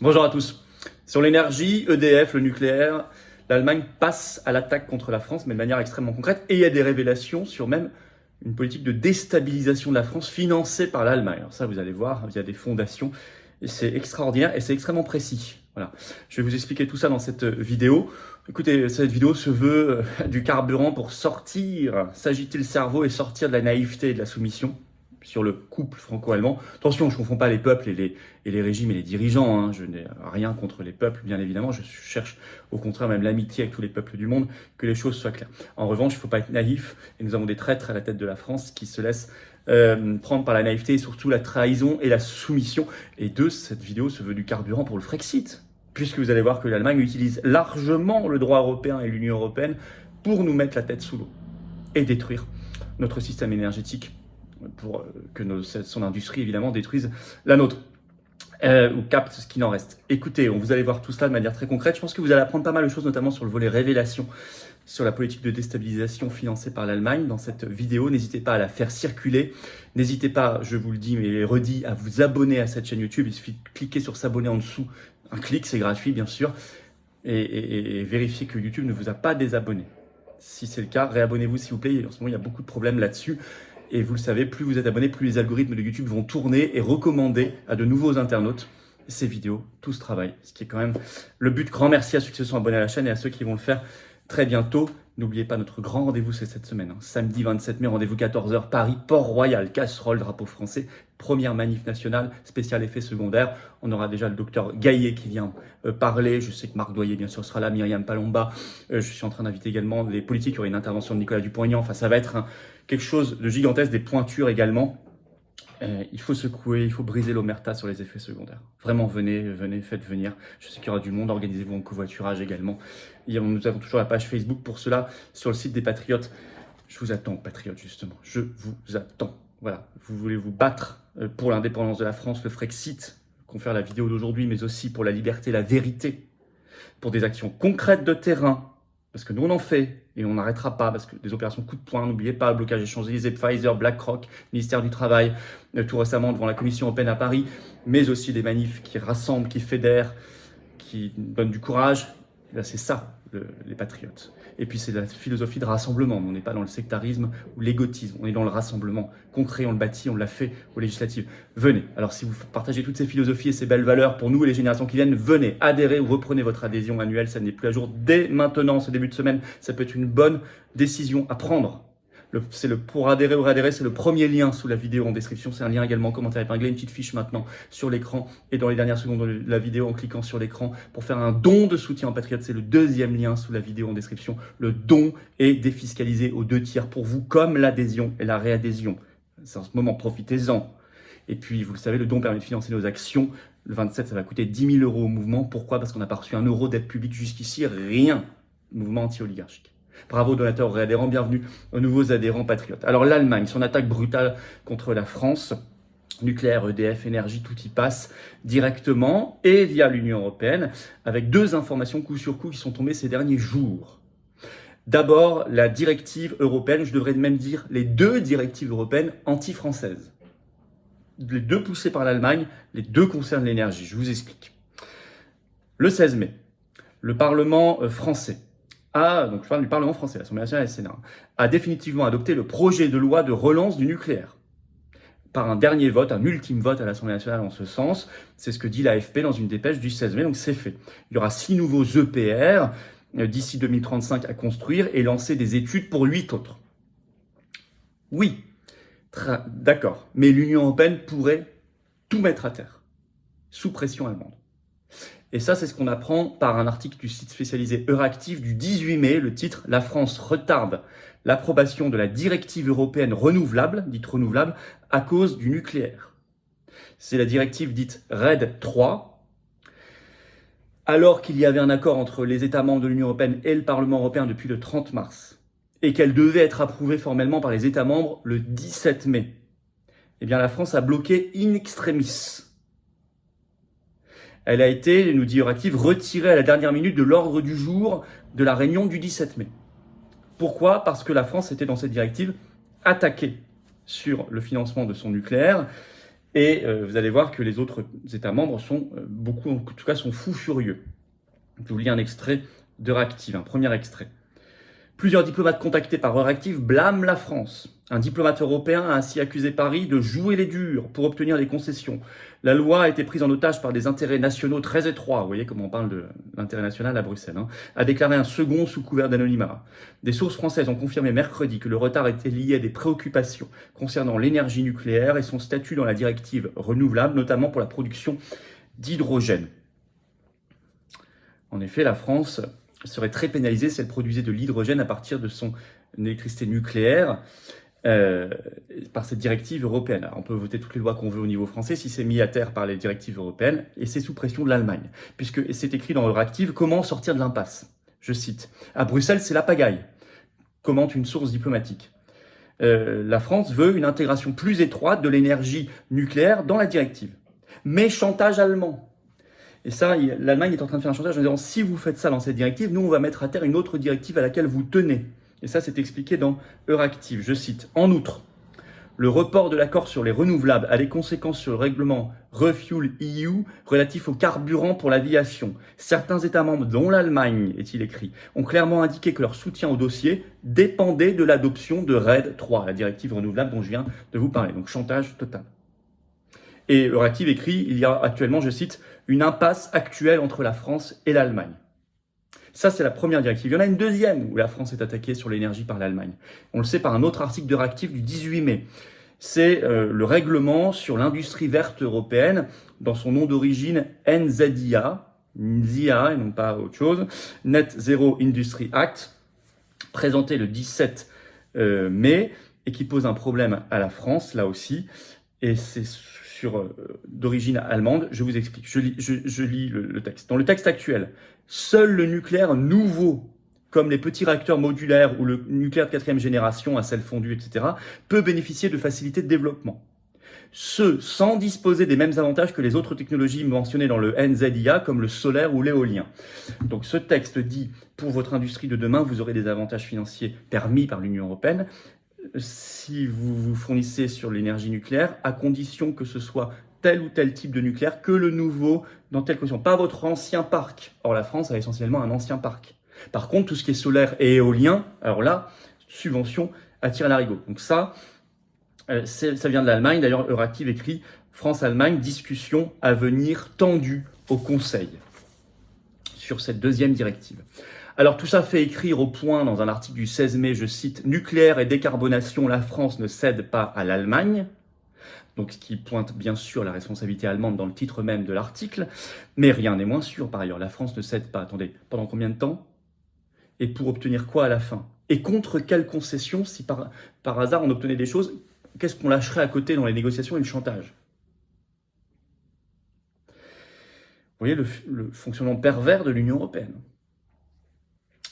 Bonjour à tous. Sur l'énergie, EDF, le nucléaire, l'Allemagne passe à l'attaque contre la France, mais de manière extrêmement concrète. Et il y a des révélations sur même une politique de déstabilisation de la France financée par l'Allemagne. Alors ça, vous allez voir, il y a des fondations. Et c'est extraordinaire et c'est extrêmement précis. Voilà. Je vais vous expliquer tout ça dans cette vidéo. Écoutez, cette vidéo se veut du carburant pour s'agiter le cerveau et sortir de la naïveté et de la soumission sur le couple franco-allemand. Attention, je ne confonds pas les peuples et les régimes et les dirigeants. Hein. Je n'ai rien contre les peuples, bien évidemment. Je cherche au contraire même l'amitié avec tous les peuples du monde, que les choses soient claires. En revanche, il ne faut pas être naïf. Et nous avons des traîtres à la tête de la France qui se laissent prendre par la naïveté et surtout la trahison et la soumission. Et cette vidéo se veut du carburant pour le Frexit. Puisque vous allez voir que l'Allemagne utilise largement le droit européen et l'Union européenne pour nous mettre la tête sous l'eau et détruire notre système énergétique pour que son industrie, évidemment, détruise la nôtre, ou capte ce qui n'en reste. Écoutez, vous allez voir tout cela de manière très concrète. Je pense que vous allez apprendre pas mal de choses, notamment sur le volet révélation, sur la politique de déstabilisation financée par l'Allemagne dans cette vidéo. N'hésitez pas à la faire circuler. N'hésitez pas, je vous le dis, mais redis, à vous abonner à cette chaîne YouTube. Il suffit de cliquer sur s'abonner en dessous. Un clic, c'est gratuit, bien sûr. Et vérifiez que YouTube ne vous a pas désabonné. Si c'est le cas, réabonnez-vous, s'il vous plaît. En ce moment, il y a beaucoup de problèmes là-dessus. Et vous le savez, plus vous êtes abonné, plus les algorithmes de YouTube vont tourner et recommander à de nouveaux internautes ces vidéos, tout ce travail. Ce qui est quand même le but. Grand merci à ceux qui se sont abonnés à la chaîne et à ceux qui vont le faire très bientôt. N'oubliez pas notre grand rendez-vous, c'est cette semaine. Samedi 27 mai, rendez-vous 14h, Paris, Port-Royal, casserole, drapeau français. Première manif nationale, spécial effet secondaire. On aura déjà le docteur Gaillet qui vient parler. Je sais que Marc Doyer, bien sûr, sera là, Myriam Palomba. Je suis en train d'inviter également les politiques. Il y aura une intervention de Nicolas Dupont-Aignan. Enfin, ça va être quelque chose de gigantesque, des pointures également. Il faut secouer, il faut briser l'omerta sur les effets secondaires. Vraiment, venez, faites venir. Je sais qu'il y aura du monde, organisez-vous en covoiturage également. Nous avons toujours la page Facebook pour cela sur le site des Patriotes. Je vous attends, Patriotes, justement. Je vous attends. Voilà, vous voulez vous battre pour l'indépendance de la France, le Frexit, qu'on fait la vidéo d'aujourd'hui, mais aussi pour la liberté, la vérité, pour des actions concrètes de terrain. Parce que nous, on en fait et on n'arrêtera pas parce que des opérations coup de poing, n'oubliez pas, le blocage des Champs-Élysées, Pfizer, BlackRock, ministère du Travail, tout récemment devant la Commission européenne à Paris, mais aussi des manifs qui rassemblent, qui fédèrent, qui donnent du courage. Et là, c'est ça, les patriotes. Et puis, c'est la philosophie de rassemblement. On n'est pas dans le sectarisme ou l'égotisme. On est dans le rassemblement concret, on le bâtit, on l'a fait aux législatives. Venez. Alors, si vous partagez toutes ces philosophies et ces belles valeurs pour nous et les générations qui viennent, venez, adhérez ou reprenez votre adhésion annuelle. Ça n'est plus à jour dès maintenant, ce début de semaine. Ça peut être une bonne décision à prendre. Pour adhérer ou réadhérer, c'est le premier lien sous la vidéo en description. C'est un lien également commentaire épinglé, une petite fiche maintenant sur l'écran et dans les dernières secondes de la vidéo en cliquant sur l'écran pour faire un don de soutien en Patriote. C'est le deuxième lien sous la vidéo en description. Le don est défiscalisé aux 2/3 pour vous, comme l'adhésion et la réadhésion. C'est en ce moment, profitez-en. Et puis, vous le savez, le don permet de financer nos actions. Le 27, ça va coûter 10 000 € au mouvement. Pourquoi ? Parce qu'on n'a pas reçu 1 € d'aide publique jusqu'ici. Rien. Mouvement anti-oligarchique. Bravo donateurs, réadhérents, bienvenue aux nouveaux adhérents patriotes. Alors l'Allemagne, son attaque brutale contre la France, nucléaire, EDF, énergie, tout y passe directement et via l'Union européenne, avec 2 informations coup sur coup qui sont tombées ces derniers jours. D'abord, la directive européenne, je devrais même dire les 2 directives européennes anti-françaises. Les 2 poussées par l'Allemagne, les 2 concernent l'énergie. Je vous explique. Le 16 mai, le Parlement français, donc je parle du Parlement français, l'Assemblée nationale et le Sénat, a définitivement adopté le projet de loi de relance du nucléaire. Par un dernier vote, un ultime vote à l'Assemblée nationale en ce sens. C'est ce que dit l'AFP dans une dépêche du 16 mai, donc c'est fait. Il y aura 6 nouveaux EPR d'ici 2035 à construire et lancer des études pour 8 autres. Oui, d'accord, mais l'Union européenne pourrait tout mettre à terre, sous pression allemande. Et ça, c'est ce qu'on apprend par un article du site spécialisé Euractiv du 18 mai, le titre « La France retarde l'approbation de la directive européenne renouvelable, dite renouvelable, à cause du nucléaire ». C'est la directive dite RED III, alors qu'il y avait un accord entre les États membres de l'Union européenne et le Parlement européen depuis le 30 mars, et qu'elle devait être approuvée formellement par les États membres le 17 mai. Eh bien, la France a bloqué in extremis. Elle a été, nous dit Euractiv, retirée à la dernière minute de l'ordre du jour de la réunion du 17 mai. Pourquoi ? Parce que la France était dans cette directive attaquée sur le financement de son nucléaire Et vous allez voir que les autres États membres sont beaucoup, en tout cas, sont fous furieux. Je vous lis un extrait d'Euractiv, un premier extrait. Plusieurs diplomates contactés par Euractiv blâment la France. Un diplomate européen a ainsi accusé Paris de jouer les durs pour obtenir des concessions. La loi a été prise en otage par des intérêts nationaux très étroits. Vous voyez comment on parle de l'intérêt national à Bruxelles. A déclaré un second sous couvert d'anonymat. Des sources françaises ont confirmé mercredi que le retard était lié à des préoccupations concernant l'énergie nucléaire et son statut dans la directive renouvelable, notamment pour la production d'hydrogène. En effet, la France serait très pénalisée si elle produisait de l'hydrogène à partir de son électricité nucléaire par cette directive européenne. Alors, on peut voter toutes les lois qu'on veut au niveau français si c'est mis à terre par les directives européennes, et c'est sous pression de l'Allemagne, puisque c'est écrit dans Euractiv comment sortir de l'impasse. Je cite, à Bruxelles, c'est la pagaille, commente une source diplomatique. La France veut une intégration plus étroite de l'énergie nucléaire dans la directive. Mais chantage allemand. Et ça, l'Allemagne est en train de faire un chantage en disant si vous faites ça dans cette directive, nous on va mettre à terre une autre directive à laquelle vous tenez. Et ça, c'est expliqué dans Euractiv. Je cite, en outre, le report de l'accord sur les renouvelables a des conséquences sur le règlement Refuel EU relatif au carburant pour l'aviation. Certains États membres, dont l'Allemagne, est-il écrit, ont clairement indiqué que leur soutien au dossier dépendait de l'adoption de RED 3, la directive renouvelable dont je viens de vous parler. Donc chantage total. Et Euractiv écrit, il y a actuellement, je cite, une impasse actuelle entre la France et l'Allemagne. Ça, c'est la première directive. Il y en a une deuxième où la France est attaquée sur l'énergie par l'Allemagne. On le sait par un autre article d'Euractiv du 18 mai. C'est le règlement sur l'industrie verte européenne, dans son nom d'origine NZIA, NZIA et non pas autre chose, Net Zero Industry Act, présenté le 17 mai et qui pose un problème à la France, là aussi, et c'est d'origine allemande. Je vous explique, je lis le texte. Dans le texte actuel, seul le nucléaire nouveau, comme les petits réacteurs modulaires ou le nucléaire de 4e génération à sel fondu, etc., peut bénéficier de facilités de développement. Ce sans disposer des mêmes avantages que les autres technologies mentionnées dans le NZIA, comme le solaire ou l'éolien. Donc ce texte dit, pour votre industrie de demain, vous aurez des avantages financiers permis par l'Union européenne, si vous vous fournissez sur l'énergie nucléaire, à condition que ce soit tel ou tel type de nucléaire, que le nouveau, dans telle condition. Pas votre ancien parc. Or, la France a essentiellement un ancien parc. Par contre, tout ce qui est solaire et éolien, alors là, subvention à tir à l'arigot. Donc ça vient de l'Allemagne. D'ailleurs, Euractiv écrit « France-Allemagne, discussion à venir tendue au Conseil » sur cette deuxième directive. Alors tout ça fait écrire au point dans un article du 16 mai, je cite, « Nucléaire et décarbonation, la France ne cède pas à l'Allemagne ». Donc ce qui pointe bien sûr la responsabilité allemande dans le titre même de l'article, mais rien n'est moins sûr par ailleurs. La France ne cède pas. Attendez, pendant combien de temps? Et pour obtenir quoi à la fin? Et contre quelle concession si par hasard on obtenait des choses? Qu'est-ce qu'on lâcherait à côté dans les négociations et le chantage? Vous voyez le fonctionnement pervers de l'Union européenne.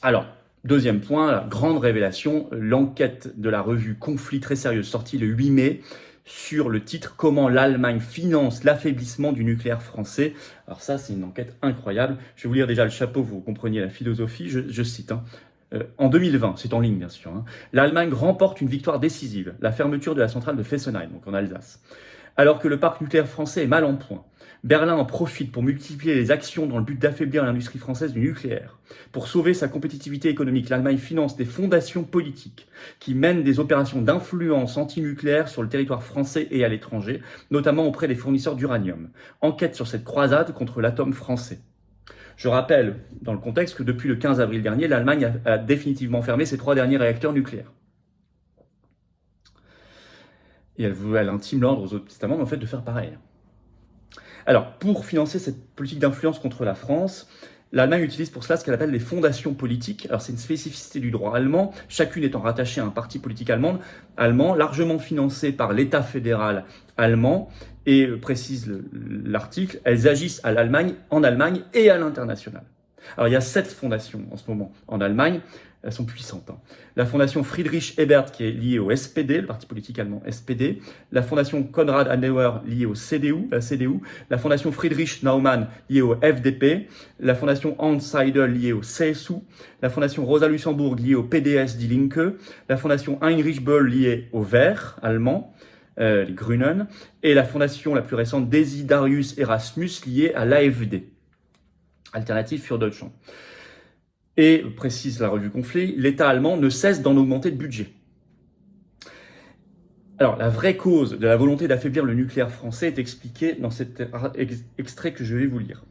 Alors, deuxième point, la grande révélation, l'enquête de la revue Conflit très sérieuse, sortie le 8 mai, sur le titre « Comment l'Allemagne finance l'affaiblissement du nucléaire français ». Alors ça, c'est une enquête incroyable. Je vais vous lire déjà le chapeau, vous compreniez la philosophie, je cite. En 2020, c'est en ligne bien sûr, l'Allemagne remporte une victoire décisive, la fermeture de la centrale de Fessenheim, donc en Alsace. Alors que le parc nucléaire français est mal en point, Berlin en profite pour multiplier les actions dans le but d'affaiblir l'industrie française du nucléaire. Pour sauver sa compétitivité économique, l'Allemagne finance des fondations politiques qui mènent des opérations d'influence antinucléaire sur le territoire français et à l'étranger, notamment auprès des fournisseurs d'uranium. Enquête sur cette croisade contre l'atome français. Je rappelle, dans le contexte, que depuis le 15 avril dernier, l'Allemagne a définitivement fermé ses 3 derniers réacteurs nucléaires. Et elle intime l'ordre aux autres États membres en fait, de faire pareil. Alors, pour financer cette politique d'influence contre la France, l'Allemagne utilise pour cela ce qu'elle appelle les fondations politiques. Alors, c'est une spécificité du droit allemand, chacune étant rattachée à un parti politique allemand largement financé par l'État fédéral allemand. Et précise l'article, elles agissent en Allemagne et à l'international. Alors, il y a 7 fondations en ce moment en Allemagne. Elles sont puissantes. La fondation Friedrich Ebert, qui est liée au SPD, le parti politique allemand SPD. La fondation Konrad Adenauer, liée au CDU, la CDU. La fondation Friedrich Naumann, liée au FDP. La fondation Hans Seidel, liée au CSU. La fondation Rosa Luxemburg, liée au PDS Die Linke. La fondation Heinrich Böll, liée au Vert allemand. les Grünen, et la fondation la plus récente Desiderius Erasmus liée à l'AfD, Alternative für Deutschland. Et, précise la revue Conflit, l'État allemand ne cesse d'en augmenter le budget. Alors, la vraie cause de la volonté d'affaiblir le nucléaire français est expliquée dans cet extrait que je vais vous lire.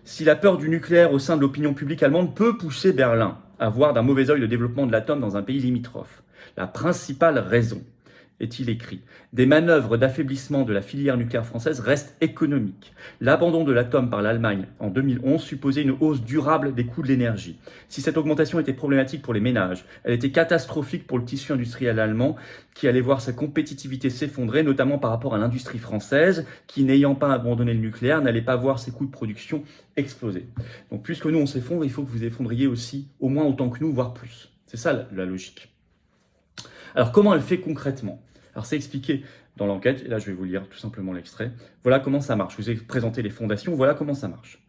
Si la peur du nucléaire au sein de l'opinion publique allemande peut pousser Berlin à voir d'un mauvais œil le développement de l'atome dans un pays limitrophe, la principale raison, est-il écrit, des manœuvres d'affaiblissement de la filière nucléaire française restent économiques. L'abandon de l'atome par l'Allemagne en 2011 supposait une hausse durable des coûts de l'énergie. Si cette augmentation était problématique pour les ménages, elle était catastrophique pour le tissu industriel allemand qui allait voir sa compétitivité s'effondrer, notamment par rapport à l'industrie française qui, n'ayant pas abandonné le nucléaire, n'allait pas voir ses coûts de production exploser. Donc puisque nous on s'effondre, il faut que vous effondriez aussi au moins autant que nous, voire plus. C'est ça la logique. Alors comment elle fait concrètement ? Alors c'est expliqué dans l'enquête, et là je vais vous lire tout simplement l'extrait. Voilà comment ça marche. Je vous ai présenté les fondations, voilà comment ça marche.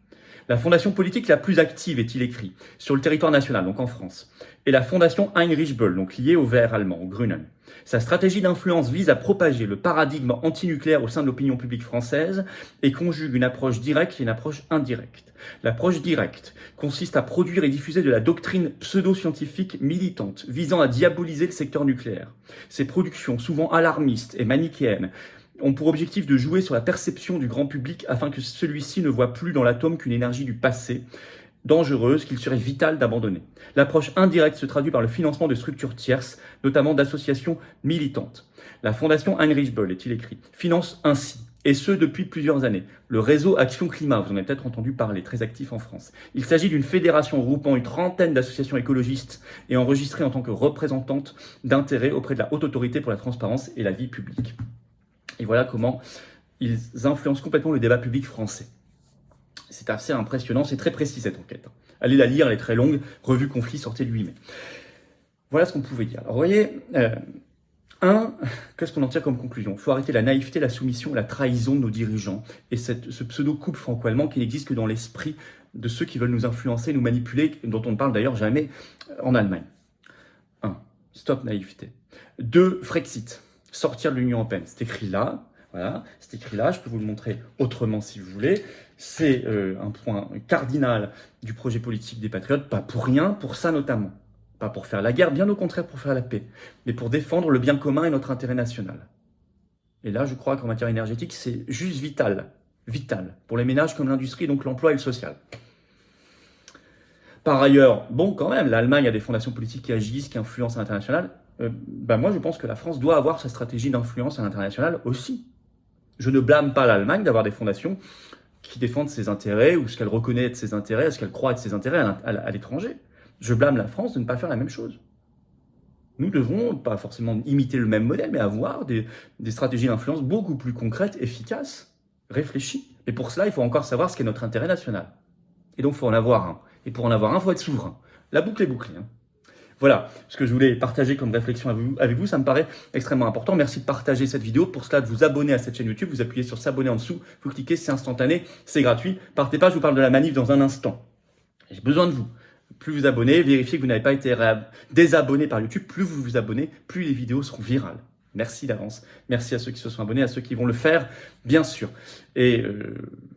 La fondation politique la plus active, est-il écrit, sur le territoire national, donc en France, est la fondation Heinrich Böll, donc liée au Vert allemand, au Grünen. Sa stratégie d'influence vise à propager le paradigme antinucléaire au sein de l'opinion publique française et conjugue une approche directe et une approche indirecte. L'approche directe consiste à produire et diffuser de la doctrine pseudo-scientifique militante visant à diaboliser le secteur nucléaire. Ces productions, souvent alarmistes et manichéennes, ont pour objectif de jouer sur la perception du grand public afin que celui-ci ne voit plus dans l'atome qu'une énergie du passé, dangereuse, qu'il serait vital d'abandonner. L'approche indirecte se traduit par le financement de structures tierces, notamment d'associations militantes. La fondation Heinrich Böll, est-il écrit, finance ainsi, et ce depuis plusieurs années, le réseau Action Climat, vous en avez peut-être entendu parler, très actif en France. Il s'agit d'une fédération regroupant une trentaine d'associations écologistes et enregistrée en tant que représentante d'intérêts auprès de la Haute Autorité pour la transparence et la vie publique. Et voilà comment ils influencent complètement le débat public français. C'est assez impressionnant, c'est très précis cette enquête. Allez la lire, elle est très longue, revue Conflit, sortie le 8 mai. Voilà ce qu'on pouvait dire. Alors vous voyez, qu'est-ce qu'on en tire comme conclusion ? Il faut arrêter la naïveté, la soumission, la trahison de nos dirigeants et ce pseudo-couple franco-allemand qui n'existe que dans l'esprit de ceux qui veulent nous influencer, nous manipuler, dont on ne parle d'ailleurs jamais en Allemagne. 1. Stop naïveté. 2. Frexit. Sortir de l'Union européenne. C'est écrit là. Voilà, c'est écrit là, je peux vous le montrer autrement si vous voulez. C'est un point cardinal du projet politique des Patriotes, pas pour rien, pour ça notamment. Pas pour faire la guerre, bien au contraire pour faire la paix, mais pour défendre le bien commun et notre intérêt national. Et là, je crois qu'en matière énergétique, c'est juste vital pour les ménages comme l'industrie, donc l'emploi et le social. Par ailleurs, bon quand même, l'Allemagne a des fondations politiques qui agissent, qui influencent à l'international. Moi, je pense que la France doit avoir sa stratégie d'influence à l'international aussi. Je ne blâme pas l'Allemagne d'avoir des fondations qui défendent ses intérêts ou ce qu'elle reconnaît être ses intérêts, ce qu'elle croit être ses intérêts à l'étranger. Je blâme la France de ne pas faire la même chose. Nous devons pas forcément imiter le même modèle, mais avoir des stratégies d'influence beaucoup plus concrètes, efficaces, réfléchies. Et pour cela, il faut encore savoir ce qu'est notre intérêt national. Et donc, il faut en avoir un. Et pour en avoir un, il faut être souverain. La boucle est bouclée. Voilà ce que je voulais partager comme réflexion avec vous, ça me paraît extrêmement important. Merci de partager cette vidéo. Pour cela, de vous abonner à cette chaîne YouTube, vous appuyez sur s'abonner en dessous, vous cliquez, c'est instantané, c'est gratuit. Partez pas, je vous parle de la manif dans un instant. J'ai besoin de vous. Plus vous abonnez, vérifiez que vous n'avez pas été désabonné par YouTube. Plus vous vous abonnez, plus les vidéos seront virales. Merci d'avance. Merci à ceux qui se sont abonnés, à ceux qui vont le faire, bien sûr. Et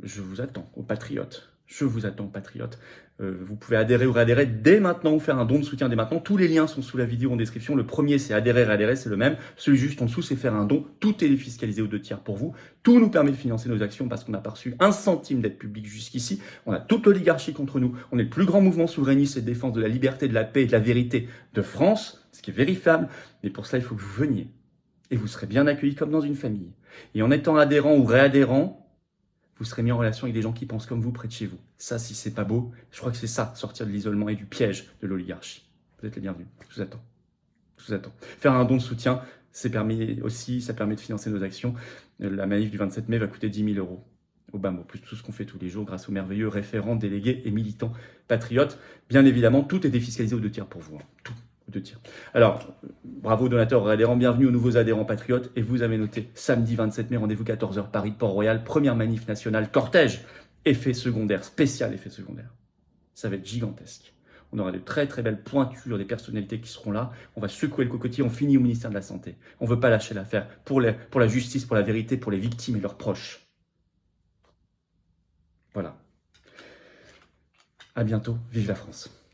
je vous attends, aux patriotes. Je vous attends, patriotes. Vous pouvez adhérer ou réadhérer dès maintenant ou faire un don de soutien dès maintenant. Tous les liens sont sous la vidéo en description. Le premier, c'est adhérer, réadhérer, c'est le même. Celui juste en dessous, c'est faire un don. Tout est défiscalisé aux 2 tiers pour vous. Tout nous permet de financer nos actions parce qu'on n'a pas reçu un centime d'aide publique jusqu'ici. On a toute l'oligarchie contre nous. On est le plus grand mouvement souverainiste et de défense de la liberté, de la paix et de la vérité de France, ce qui est vérifiable. Mais pour cela, il faut que vous veniez. Et vous serez bien accueillis comme dans une famille. Et en étant adhérent ou réadhérent, vous serez mis en relation avec des gens qui pensent comme vous près de chez vous. Ça, si c'est pas beau, je crois que c'est ça, sortir de l'isolement et du piège de l'oligarchie. Vous êtes les bienvenus. Je vous attends. Je vous attends. Faire un don de soutien, ça permet de financer nos actions. La manif du 27 mai va coûter 10 000 € au bas mot, plus tout ce qu'on fait tous les jours grâce aux merveilleux référents, délégués et militants patriotes. Bien évidemment, tout est défiscalisé aux 2 tiers pour vous. Tout. 2 tiers. Alors, bravo donateurs et adhérents, bienvenue aux nouveaux adhérents patriotes. Et vous avez noté, samedi 27 mai, rendez-vous 14h, Paris, Port-Royal, première manif nationale, cortège, effet secondaire, spécial effet secondaire. Ça va être gigantesque. On aura de très très belles pointures, des personnalités qui seront là. On va secouer le cocotier, on finit au ministère de la Santé. On ne veut pas lâcher l'affaire pour la justice, pour la vérité, pour les victimes et leurs proches. Voilà. À bientôt. Vive la France.